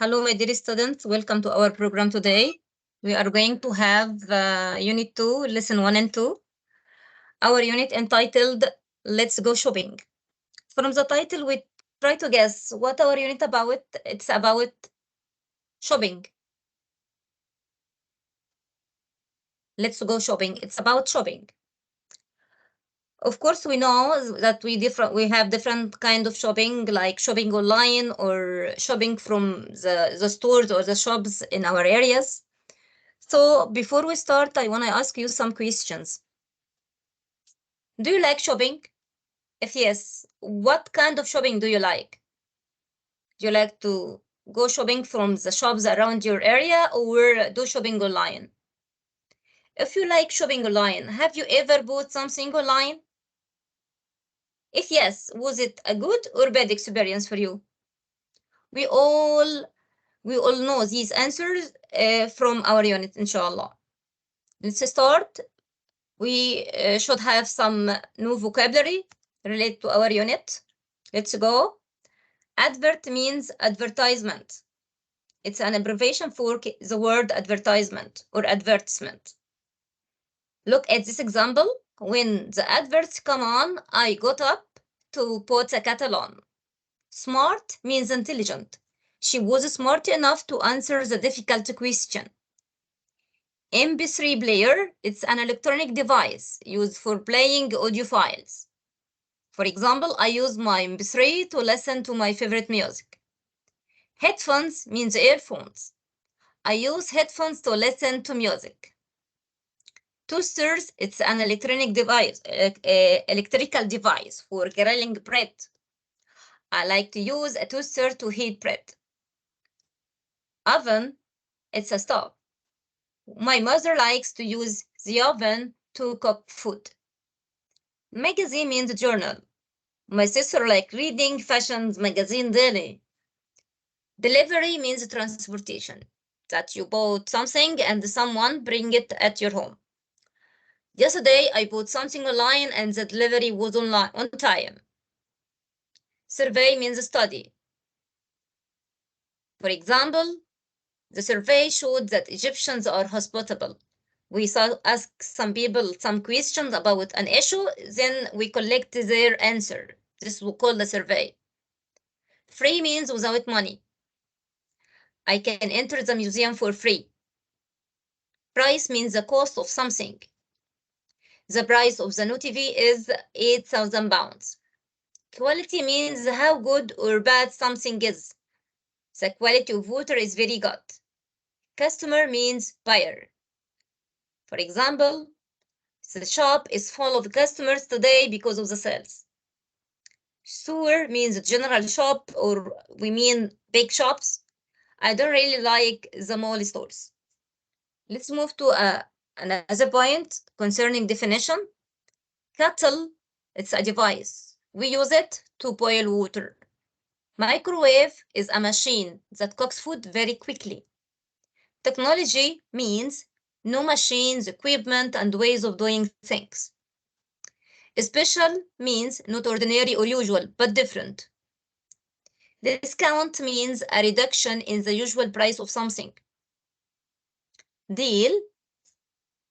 Hello, my dear students. Welcome to our program today. We are going to have Unit 2, Lesson 1 and 2. Our unit entitled Let's Go Shopping. From the title, we try to guess what our unit about. It's about shopping. Let's go shopping. It's about shopping. Of course, we know that we have different kind of shopping, like shopping online or shopping from the stores or the shops in our areas. So before we start, I want to ask you some questions. Do you like shopping? If yes, what kind of shopping do you like? Do you like to go shopping from the shops around your area or do shopping online? If you like shopping online, have you ever bought something online? If yes, was it a good or bad experience for you? We all know these answers from our unit, inshallah. Let's start. We should have some new vocabulary related to our unit. Let's go. Advert means advertisement. It's an abbreviation for the word advertisement or advertisement. Look at this example. When the adverts come on, I got up to put the kettle on. Smart means intelligent. She was smart enough to answer the difficult question. MP3 player, it's an electronic device used for playing audio files. For example, I use my MP3 to listen to my favorite music. Headphones means earphones. I use headphones to listen to music. Toasters, it's an electronic device, electrical device for grilling bread. I like to use a toaster to heat bread. Oven, it's a stove. My mother likes to use the oven to cook food. Magazine means journal. My sister likes reading fashion magazine daily. Delivery means transportation, that you bought something and someone bring it at your home. Yesterday, I bought something online and the delivery was on time. Survey means study. For example, the survey showed that Egyptians are hospitable. We ask some people some questions about an issue, then we collect their answer. This we call the survey. Free means without money. I can enter the museum for free. Price means the cost of something. The price of the new TV is £8,000. Quality means how good or bad something is. The quality of water is very good. Customer means buyer. For example, the shop is full of customers today because of the sales. Store means general shop, or we mean big shops. I don't really like the mall stores. Let's move to another point concerning definition. Kettle, it's a device. We use it to boil water. Microwave is a machine that cooks food very quickly. Technology means new machines, equipment, and ways of doing things. Special means not ordinary or usual, but different. Discount means a reduction in the usual price of something. Deal,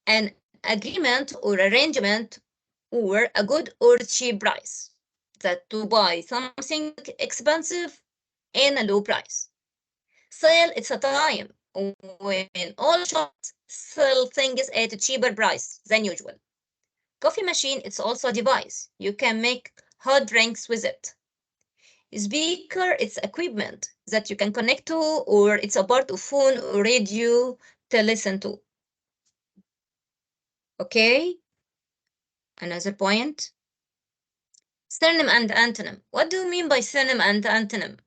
an agreement or arrangement, or a good or cheap price. That to buy something expensive in a low price. Sale, it's a time when all shops sell things at a cheaper price than usual. Coffee machine, it's also a device. You can make hot drinks with it. Speaker, it's equipment that you can connect to, or it's a part of phone or radio to listen to. Okay, another point. Synonym and antonym. What do you mean by synonym and antonym?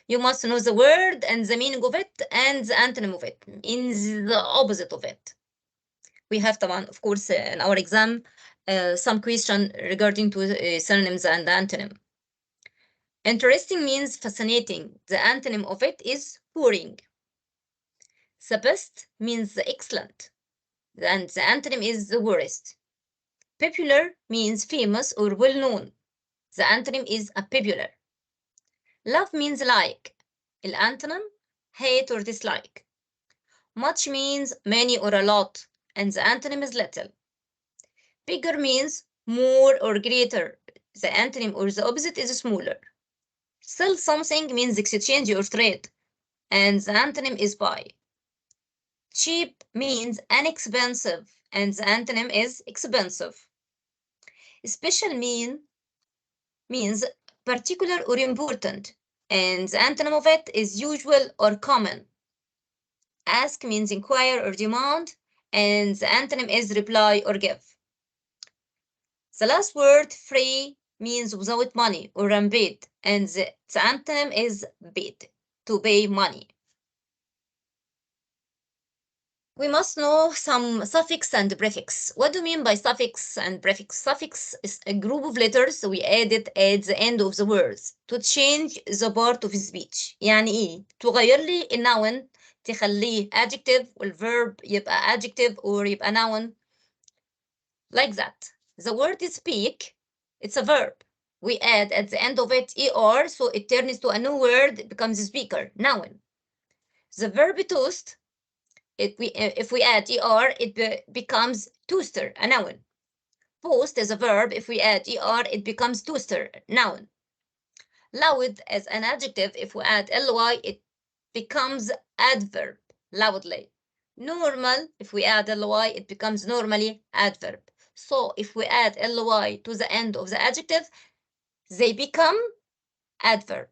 You must know the word and the meaning of it and the antonym of it, means the opposite of it. We have, of course, in our exam, some question regarding to synonyms and antonym. Interesting means fascinating. The antonym of it is boring. The best means the excellent, and the antonym is the worst. Popular means famous or well-known. The antonym is a popular. Love means like. الانtonym hate or dislike. Much means many or a lot, and the antonym is little. Bigger means more or greater. The antonym or the opposite is smaller. Sell something means exchange or trade, and the antonym is buy. Cheap means inexpensive, and the antonym is expensive. Special means particular or important, and the antonym of it is usual or common. Ask means inquire or demand, and the antonym is reply or give. The last word, free, means without money or unpaid, and the antonym is paid, to pay money. We must know some suffix and prefix. What do you mean by suffix and prefix? Suffix is a group of letters we add it at the end of the words to change the part of speech. يعني ايه؟ تغير لي النون تخليه adjective والverb يبقى adjective or يبقى noun. Like that. The word speak, it's a verb. We add at the end of it er, so it turns to a new word, it becomes speaker, noun. The verb toast, if we add er, it becomes toaster, a noun. Post is a verb. If we add er, it becomes toaster, noun. Loud as an adjective. If we add ly, it becomes adverb, loudly. Normal, if we add ly, it becomes normally, adverb. So if we add ly to the end of the adjective, they become adverb.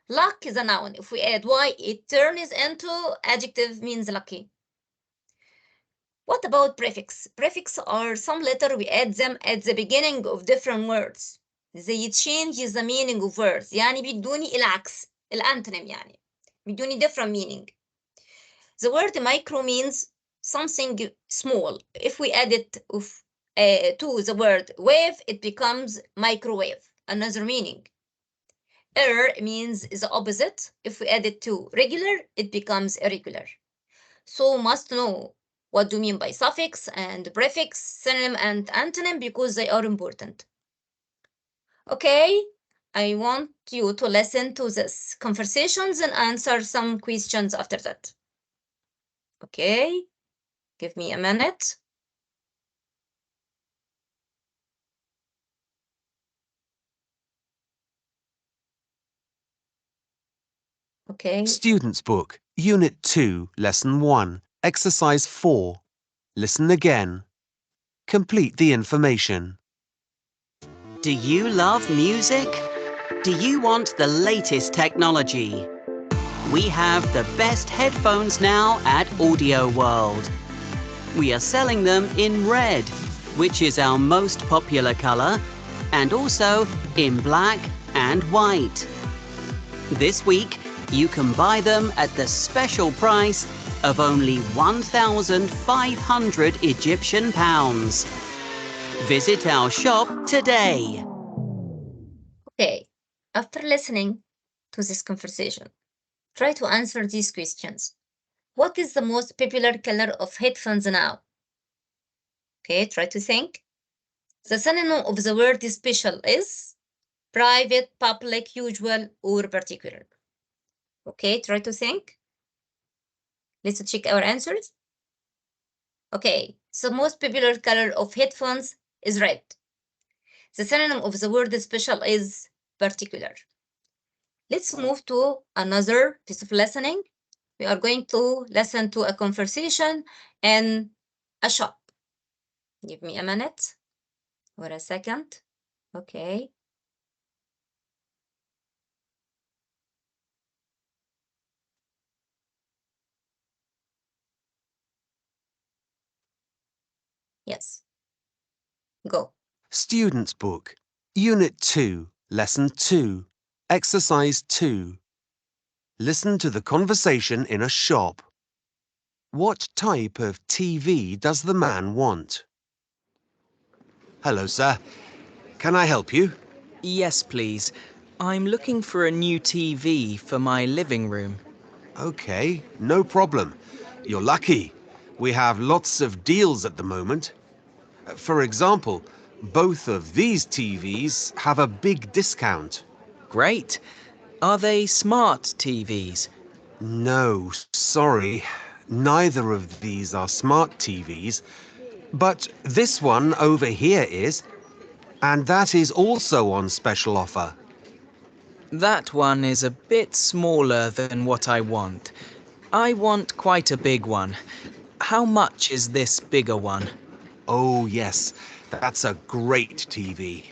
Luck is a noun. If we add y, it turns into adjective, means lucky. What about prefix? Prefix are some letter we add them at the beginning of different words. They change the meaning of words. يعني بيدوني العكس, الانtonym يعني. بيدوني different meaning. The word micro means something small. If we add it to the word wave, it becomes microwave, another meaning. Means the opposite. If we add it to regular, it becomes irregular. So must know what do you mean by suffix and prefix, synonym and antonym, because they are important. Okay, I want you to listen to this conversations and answer some questions after that. Okay, give me a minute. Okay. Student's Book, Unit 2, Lesson 1, Exercise 4. Listen again. Complete the information. Do you love music? Do you want the latest technology? We have the best headphones now at Audio World. We are selling them in red, which is our most popular color, and also in black and white. This week, you can buy them at the special price of only 1,500 Egyptian pounds. Visit our shop today. Okay, after listening to this conversation, try to answer these questions. What is the most popular color of headphones now? Okay, try to think. The synonym of the word special is private, public, usual, or particular. Okay, try to think. Let's check our answers. Okay, so most popular color of headphones is red. The synonym of the word special is particular. Let's move to another piece of listening. We are going to listen to a conversation in a shop. Give me a minute or a second. Okay. Yes. Go. Student's Book, Unit 2, Lesson 2, Exercise 2. Listen to the conversation in a shop. What type of TV does the man want? Hello, sir. Can I help you? Yes, please. I'm looking for a new TV for my living room. Okay, no problem. You're lucky. We have lots of deals at the moment. For example, both of these TVs have a big discount. Great. Are they smart TVs? No, sorry. Neither of these are smart TVs. But this one over here is. And that is also on special offer. That one is a bit smaller than what I want. I want quite a big one. How much is this bigger one? Oh, yes. That's a great TV.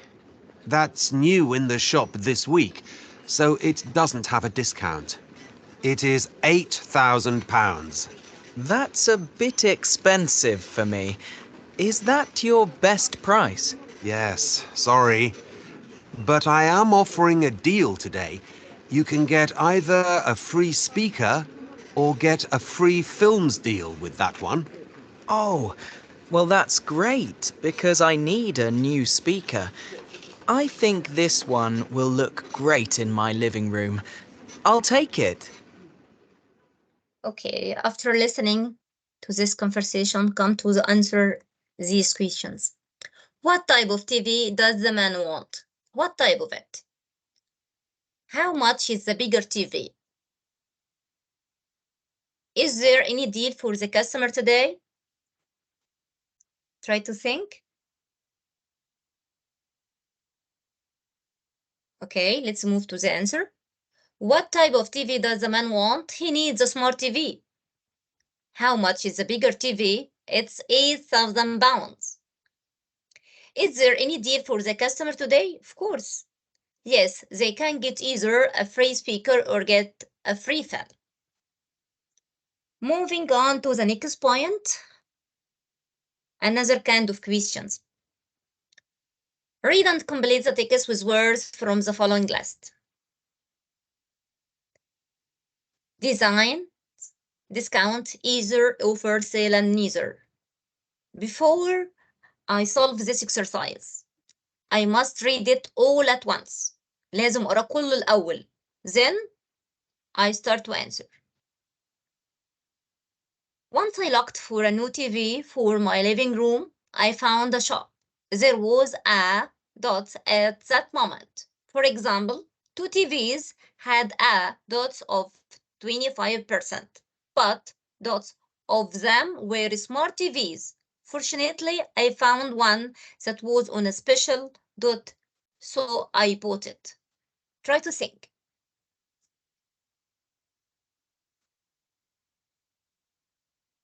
That's new in the shop this week, so it doesn't have a discount. It is £8,000. That's a bit expensive for me. Is that your best price? Yes, sorry. But I am offering a deal today. You can get either a free speaker or get a free films deal with that one. Oh, well, that's great because I need a new speaker. I think this one will look great in my living room. I'll take it. Okay, after listening to this conversation, come to the answer these questions. What type of TV does the man want? What type of it? How much is the bigger TV? Is there any deal for the customer today? Try to think. Okay, let's move to the answer. What type of TV does the man want? He needs a smart TV. How much is the bigger TV? It's £8,000. Is there any deal for the customer today? Of course. Yes, they can get either a free speaker or get a free fan. Moving on to the next point, another kind of questions. Read and complete the text with words from the following list. Design, discount, either, offer, sale, and neither. Before I solve this exercise, I must read it all at once. لازم أقرأ كله الأول. Then I start to answer. Once I looked for a new TV for my living room, I found a shop. There was a dot at that moment. For example, two TVs had a dot of 25%, but dots of them were smart TVs. Fortunately, I found one that was on a special dot, so I bought it. Try to think.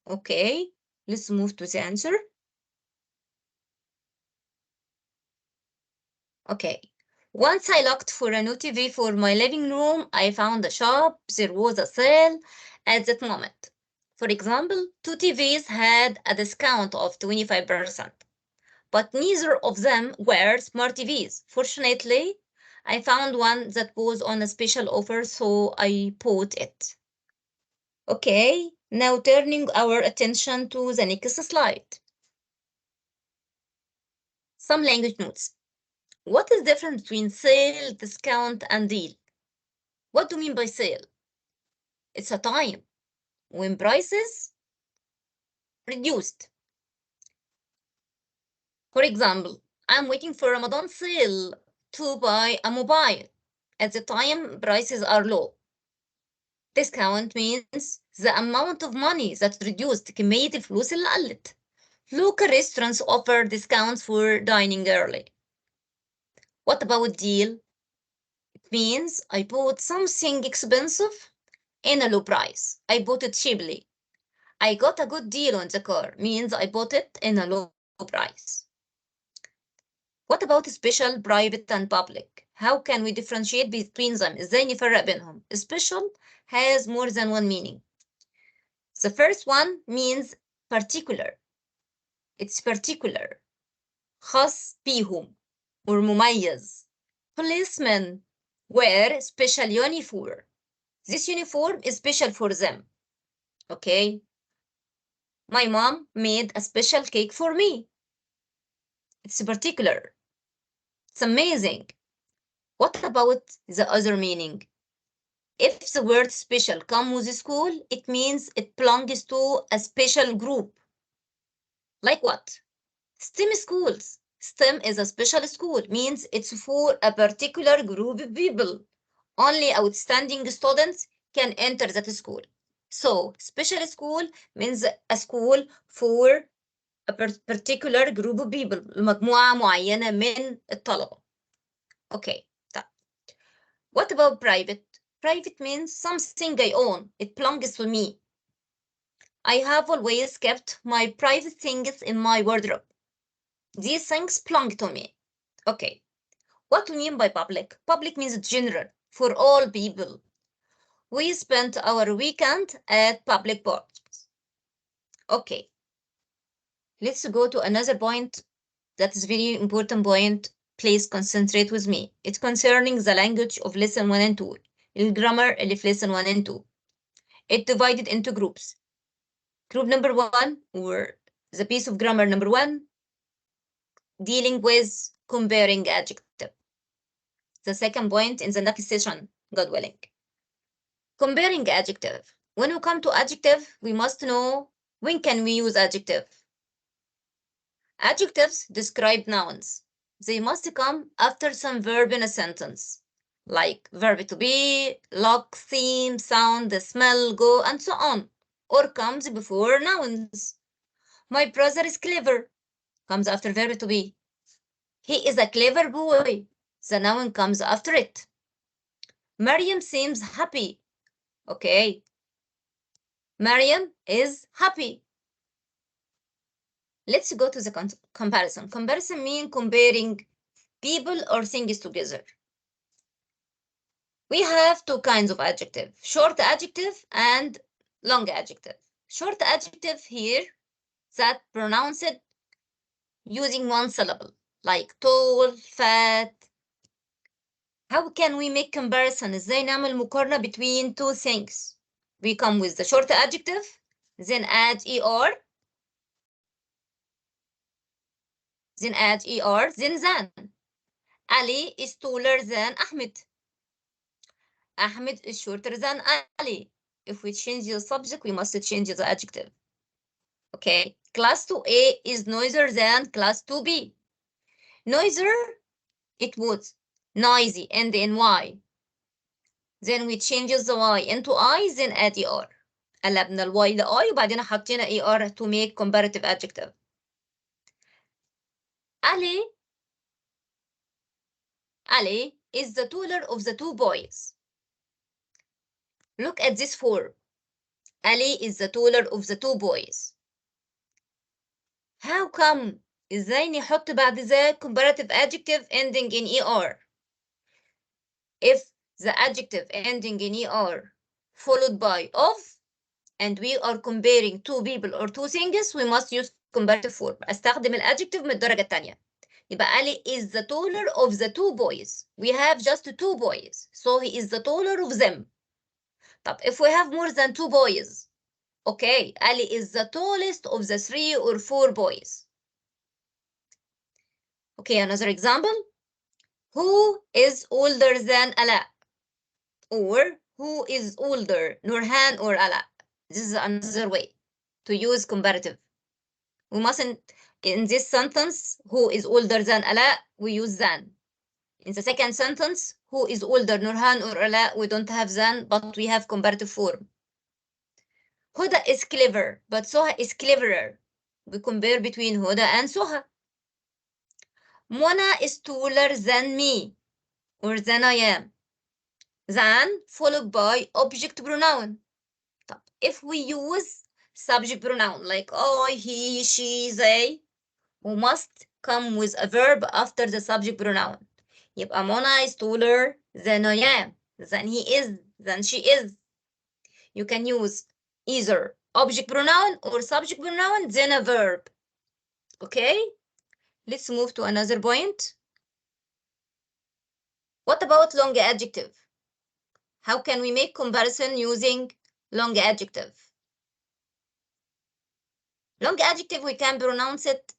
Okay, let's move to the answer. Okay. Once I looked for a new TV for my living room, I found a shop. There was a sale at that moment. For example, two TVs had a discount of 25%, but neither of them were smart TVs. Fortunately, I found one that was on a special offer, so I bought it. Okay, now turning our attention to the next slide. Some language notes. What is the difference between sale, discount, and deal? What do you mean by sale? It's a time when prices reduced. For example, I'm waiting for Ramadan sale to buy a mobile. At the time, prices are low. Discount means the amount of money that reduced. كمية الفلوس اللي قلت. Local restaurants offer discounts for dining early. What about deal? It means I bought something expensive in a low price. I bought it cheaply. I got a good deal on the car means I bought it in a low price. What about special, private, and public? How can we differentiate between them? إزاي نفرق بينهم? Special has more than one meaning. The first one means particular. It's particular. خاص بيهم or مميز. Policemen wear special uniform. This uniform is special for them. Okay. My mom made a special cake for me. It's particular. It's amazing. What about the other meaning? If the word special comes with school, it means it belongs to a special group. Like what? STEM schools. STEM is a special school, means it's for a particular group of people. Only outstanding students can enter that school. So special school means a school for a particular group of people. مجموعة معينة من الطلبة. Okay. What about private? Private means something I own. It belongs to me. I have always kept my private things in my wardrobe. These things belong to me. Okay. What do we mean by public? Public means general, for all people. We spent our weekend at public parks. Okay. Let's go to another point that is very important point. Please concentrate with me. It's concerning the language of lesson 1 and 2. الجرامر اللي في lesson 1 and 2. It divided into groups. Group number 1, or the piece of grammar number 1, dealing with comparing adjective. The second point in the next session, God willing. Comparing adjective. When we come to adjective, we must know when can we use adjective. Adjectives describe nouns. They must come after some verb in a sentence, like verb to be, look, theme, sound, smell, go, and so on, or comes before nouns. My brother is clever, comes after verb to be. He is a clever boy, the noun comes after it. Mariam seems happy. Okay. Mariam is happy. Let's go to the comparison. Comparison means comparing people or things together. We have two kinds of adjective, short adjective and long adjective. Short adjective here that pronounced using one syllable, like tall, fat. How can we make comparison? ازاي نعمل مقارنة between two things? We come with the short adjective, then add er, then than. Ali is taller than Ahmed. Ahmed is shorter than Ali. If we change the subject, we must change the adjective. Okay, class 2A is noisier than class 2B. Noisier, it was noisy, and in Y. Then we change the Y into I, then add ER. قلبنا ال Y ل I وبعدين حطينا ER to make comparative adjective. Ali is the taller of the two boys. Look at this form. Ali is the taller of the two boys. How come? ازاي نحط بعد ذلك comparative adjective ending in ER? If the adjective ending in ER followed by of, and we are comparing two people or two things, we must use comparative form. استخدم الادجective من الدرجة الثانية. يبقى Ali is the taller of the two boys. We have just two boys, so he is the taller of them. طب if we have more than two boys, okay, Ali is the tallest of the 3 or 4 boys. Okay, another example. Who is older than Ala? Or who is older, Nurhan or Ala? This is another way to use comparative. We mustn't, in this sentence, who is older than Ala, we use than. In the second sentence, who is older, Nurhan or Ala, we don't have than, but we have comparative form. Huda is clever, but Soha is cleverer. We compare between Huda and Soha. Mona is taller than me, or than I am. Than followed by object pronoun. If we use subject pronoun like I, he, she, they, we must come with a verb after the subject pronoun. يبقى Mona is taller than I am, than he is, than she is. You can use either object pronoun or subject pronoun, then a verb. Okay? Let's move to another point. What about long adjective? How can we make comparison using long adjective? Long adjective, we can pronounce it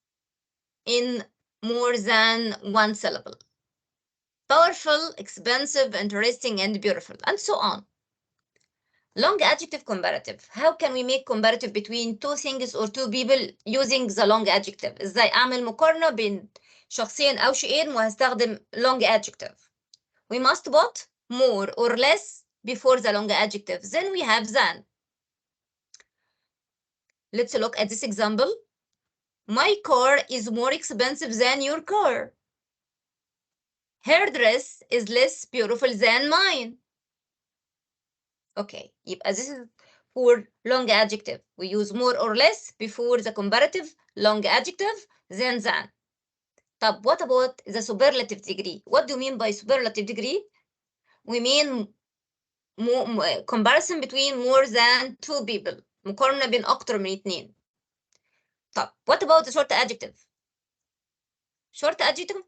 in more than one syllable. Powerful, expensive, interesting, and beautiful, and so on. Long adjective comparative. How can we make comparative between two things or two people using the long adjective? ازاي اعمل مقارنة بين شخصين او شيئين وهستخدم long adjective. We must put more or less before the long adjective. Then we have than. Let's look at this example. My car is more expensive than your car. Her dress is less beautiful than mine. Okay, يبقى this is for long adjective. We use more or less before the comparative long adjective than than. طب what about the superlative degree? What do you mean by superlative degree? We mean comparison between more than two people. مقارنة بين أكتر من اتنين. طب what about the short adjective? Short adjective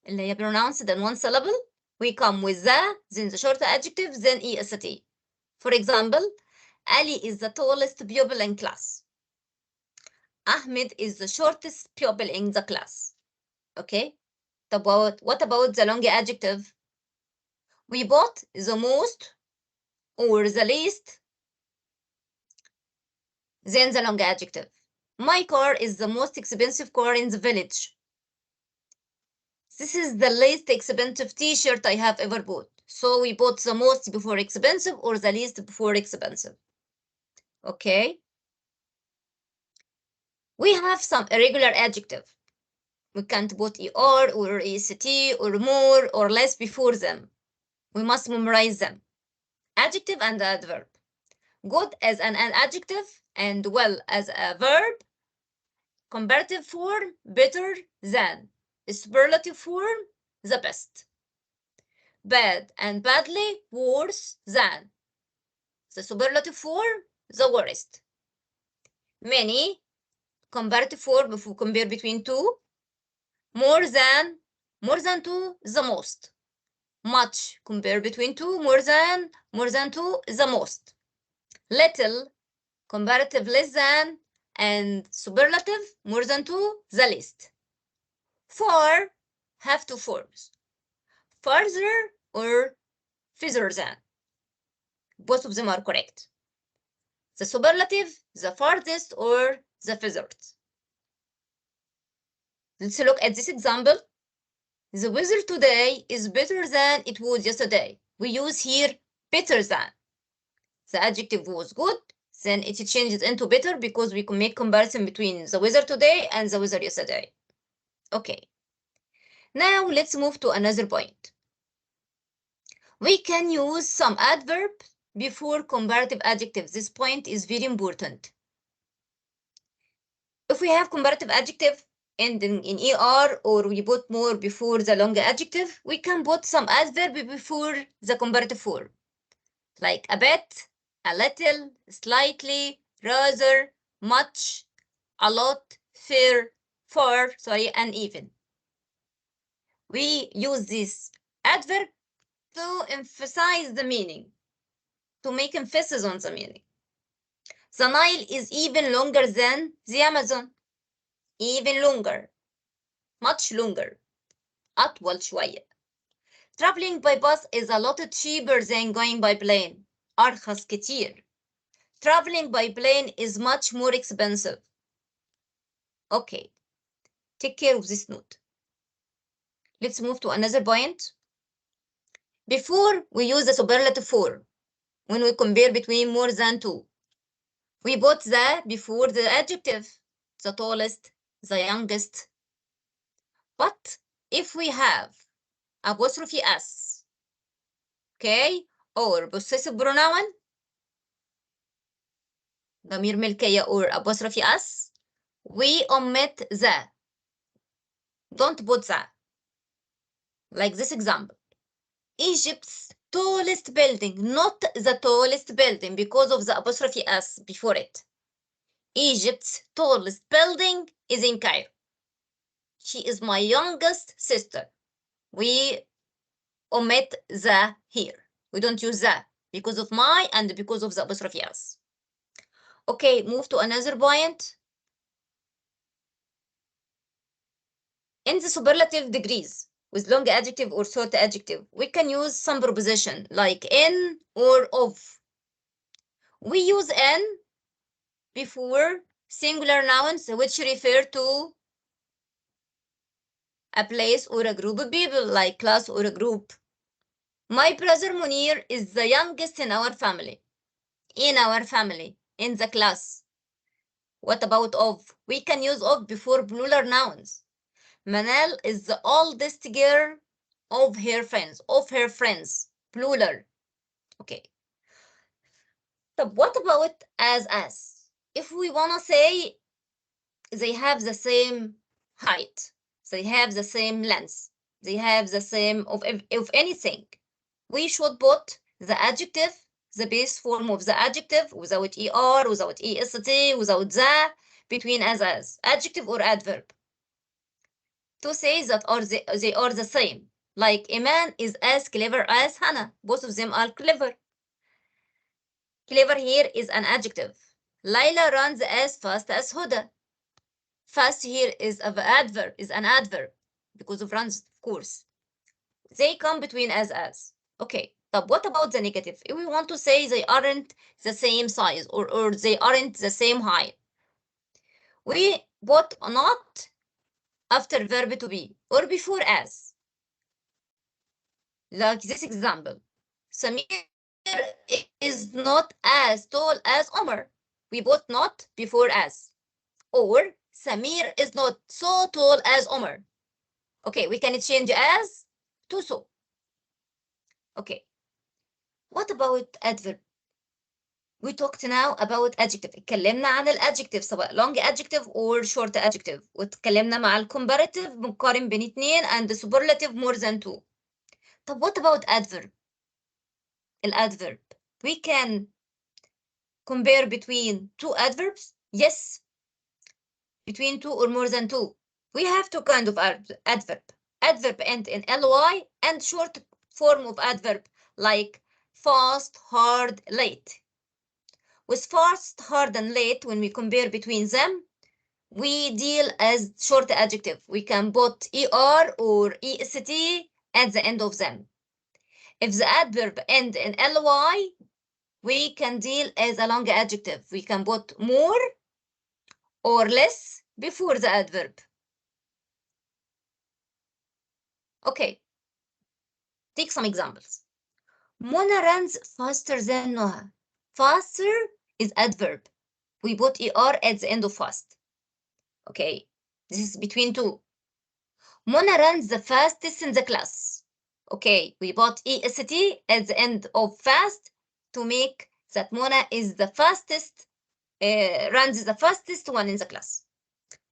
اللي هي pronounced in one syllable. We come with the, then the short adjective, then est. For example, Ali is the tallest pupil in class. Ahmed is the shortest pupil in the class. Okay? What about the long adjective? We put the most or the least, then the long adjective. My car is the most expensive car in the village. This is the least expensive t-shirt I have ever bought. So we put the most before expensive or the least before expensive. Okay? We have some irregular adjective. We can't put er or est or more or less before them. We must memorize them. Adjective and adverb. Good as an adjective and well as a verb. Comparative form, better than. Superlative form, the best. Bad and badly, worse than. The superlative form, the worst. Many, comparative form if we compare between two. More than two, the most. Much, compare between two. More than two, the most. Little, comparative less than, and superlative more than two, the least. Far have two forms, farther or further than. Both of them are correct. The superlative, the farthest or the furthest. Let's look at this example. The weather today is better than it was yesterday. We use here better than. The adjective was good, then it changes into better because we can make comparison between the weather today and the weather yesterday. Okay. Now let's move to another point. We can use some adverb before comparative adjectives. This point is very important. If we have comparative adjective ending in er or we put more before the long adjective, we can put some adverb before the comparative form, like a bit, a little, slightly, rather, much, a lot, fair, far, and even. We use this adverb to emphasize the meaning, to make emphasis on the meaning. The Nile is even longer than the Amazon. Even longer. Much longer. أطول شوية. Traveling by bus is a lot cheaper than going by plane. أرخص كتير. Traveling by plane is much more expensive. Okay. Take care of this note. Let's move to another point. Before, we use the superlative form when we compare between more than two. We put the before the adjective, the tallest, the youngest. But if we have apostrophe s, okay, or possessive pronoun, ضمير ملكية or apostrophe s, we omit the. Don't put the. Like this example. Egypt's tallest building, not the tallest building because of the apostrophe s before it. Egypt's tallest building is in Cairo. She is my youngest sister. We omit the here. We don't use the because of my and because of the apostrophe s. Okay, move to another point. In the superlative degrees, with long adjective or short adjective, we can use some preposition like in or of. We use in before singular nouns which refer to a place or a group of people, like class or a group. My brother Munir is the youngest in our family. In our family, in the class. What about of? We can use of before plural nouns. Manal is the oldest girl of her friends, plural. Okay. So what about as? If we wanna say they have the same height, they have the same length, they have the same of anything, we should put the adjective, the base form of the adjective without er, without est, without the, between as, adjective or adverb, to say that they are the same. Like Iman is as clever as Hannah. Both of them are clever. Clever here is an adjective. Laila runs as fast as Huda. Fast here is an adverb because of runs, of course. They come between as. Okay, but what about the negative? If we want to say they aren't the same size or they aren't the same height, we put not after verb to be or before as. Like this example, Samir is not as tall as Omar. We put not before as. Or Samir is not so tall as Omar. Okay, we can change as to so. Okay. What about adverb? We talked now about adjective. اتكلمنا عن الادجective سواء long adjective or short adjective. واتكلمنا مع الcomparative بنقارن بين اتنين and the superlative more than two. طب what about adverb? الادverb. We can compare between two adverbs? Yes. Between two or more than two. We have two kinds of adverb. Adverb end in ly and short form of adverb like fast, hard, late. With fast, hard, and late, when we compare between them, we deal as short adjective. We can put er or est at the end of them. If the adverb end in ly, we can deal as a long adjective. We can put more or less before the adverb. Okay, take some examples. Mona runs faster than Noah. Faster is adverb. We put er at the end of fast. Okay, this is between two. Mona runs the fastest in the class. Okay, we put est at the end of fast to make that Mona is the fastest, runs the fastest one in the class.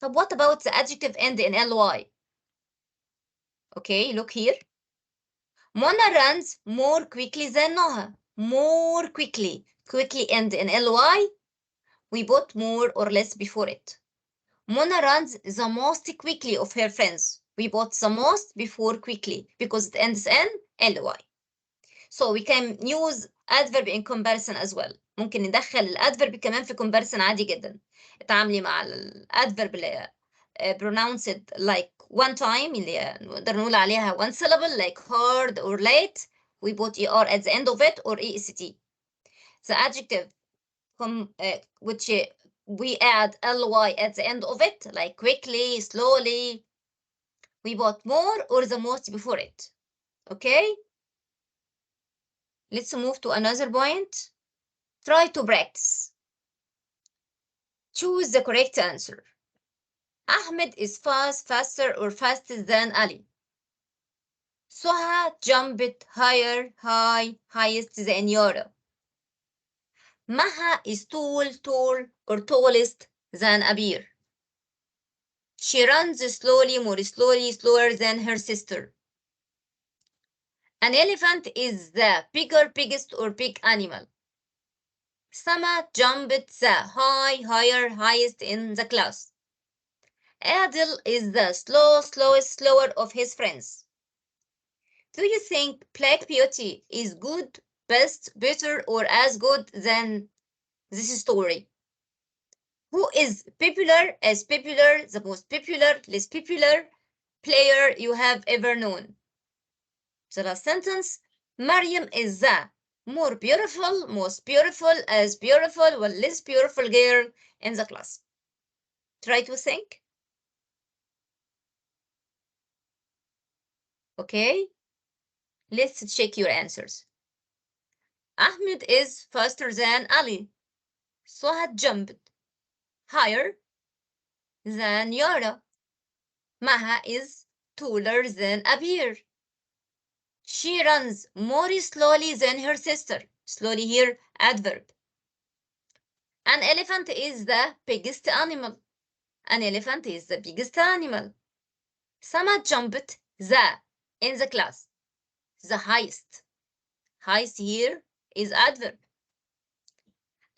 But what about the adjective end in ly? Okay, look here. Mona runs more quickly than Noah. More quickly. Quickly end in ly. We put more or less before it. Mona runs the most quickly of her friends. We put the most before quickly because it ends in ly. So we can use adverb in comparison as well. ممكن ندخل الادverb كمان في comparison عادي جدا. اتعاملي مع الادverb اللي pronounced like one time اللي نقدر نقول عليها one syllable like hard or late. We put er at the end of it or est. The adjective which we add ly at the end of it, like quickly, slowly, we put more or the most before it. Okay? Let's move to another point. Try to practice. Choose the correct answer. Ahmed is faster or faster than Ali. Soha jumped highest than Yara. Maha is tall or tallest than Abir. She runs slower than her sister. An elephant is the biggest or big animal. Sama jumped the highest in the class. Adil is the slower of his friends. Do you think Black Beauty is good, best, better, or as good than this story? Who is popular, the most popular, least popular player you have ever known? The last sentence, Maryam is the more beautiful, most beautiful, as beautiful, or less beautiful girl in the class. Try to think. Okay, Let's check your answers. Ahmed is faster than Ali. Suhad jumped higher than Yara. Maha is taller than Abir. She runs more slowly than her sister. Slowly here, adverb. An elephant is the biggest animal. An elephant is the biggest animal. Sama jumped the in the class. The highest. Highest here is adverb.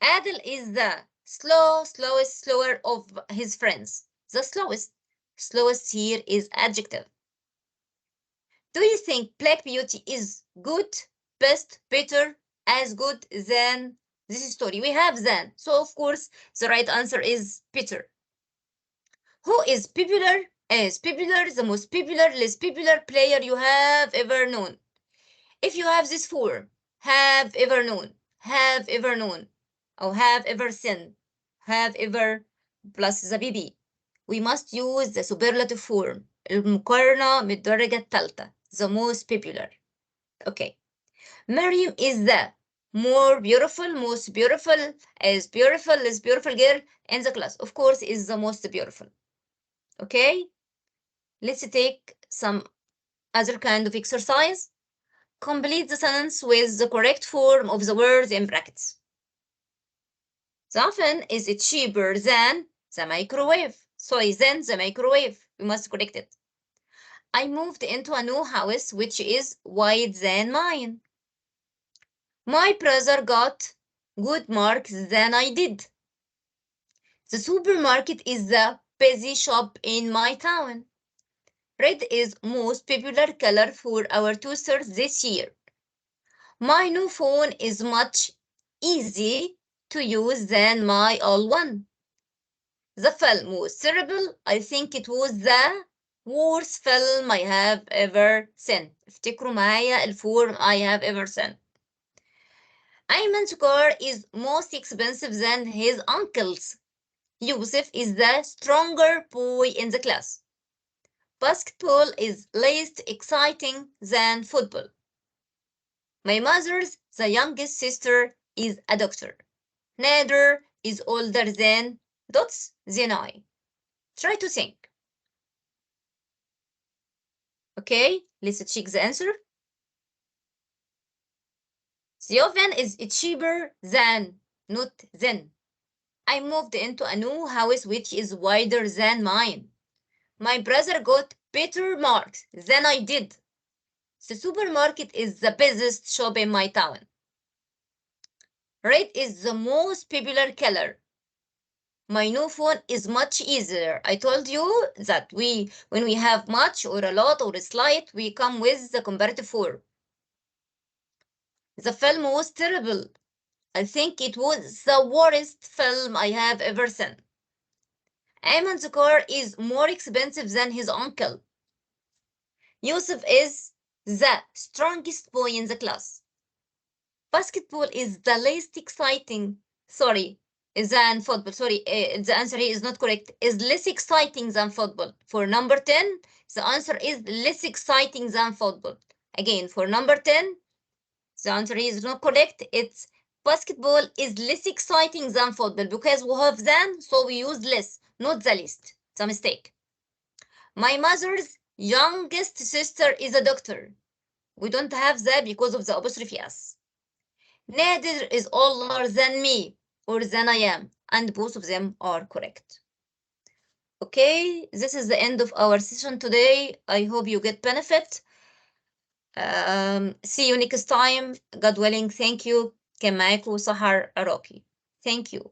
Adil is the slowest, slower of his friends. The slowest. Slowest here is adjective. Do you think Black Beauty is good, best, better, as good than this story? We have than. So, of course, the right answer is better. Who is popular? Is popular the most popular, less popular player you have ever known? If you have this form, have ever known, or have ever seen, have ever plus the BB, we must use the superlative form. المقارنة من الدرجة الثالثة. The most popular. Okay. Maryam is the more beautiful, most beautiful, as beautiful, less beautiful girl in the class. Of course, is the most beautiful. Okay. Let's take some other kind of exercise. Complete the sentence with the correct form of the word in brackets. The oven is cheaper than the microwave. Sorry, than the microwave. We must correct it. I moved into a new house which is wider than mine. My brother got good marks than I did. The supermarket is the busy shop in my town. Red is most popular color for our toasters this year. My new phone is much easy to use than my old one. The film was terrible. I think it was the worst film I have ever seen. افتكروا معايا الفورم I have ever seen. Ayman's car is most expensive than his uncle's. Yusuf is the stronger boy in the class. Basketball is least exciting than football. My mother's, the youngest sister, is a doctor. Nader is older than dots than I. Try to think. Okay, let's check the answer. The oven is cheaper than, not than. I moved into a new house which is wider than mine. My brother got better marks than I did. The supermarket is the busiest shop in my town. Red is the most popular color. My new phone is much easier. I told you that when we have much or a lot or a slight, we come with the comparative form. The film was terrible. I think it was the worst film I have ever seen. Ayman's car is more expensive than his uncle. Yusuf is the strongest boy in the class. Basketball is the least exciting. Sorry, than football. Sorry, the answer here is not correct. Is less exciting than football. For number 10, the answer is less exciting than football. Again, for number 10, the answer is not correct. It's basketball is less exciting than football because we have than, so we use less, not the least. It's a mistake. My mother's youngest sister is a doctor. We don't have that because of the apostrophe s. Nader is older than me or than I am, and both of them are correct. Okay, this is the end of our session today. I hope you get benefit. See you next time. God willing, thank you. كان معاكم سحر عراقي. Thank you.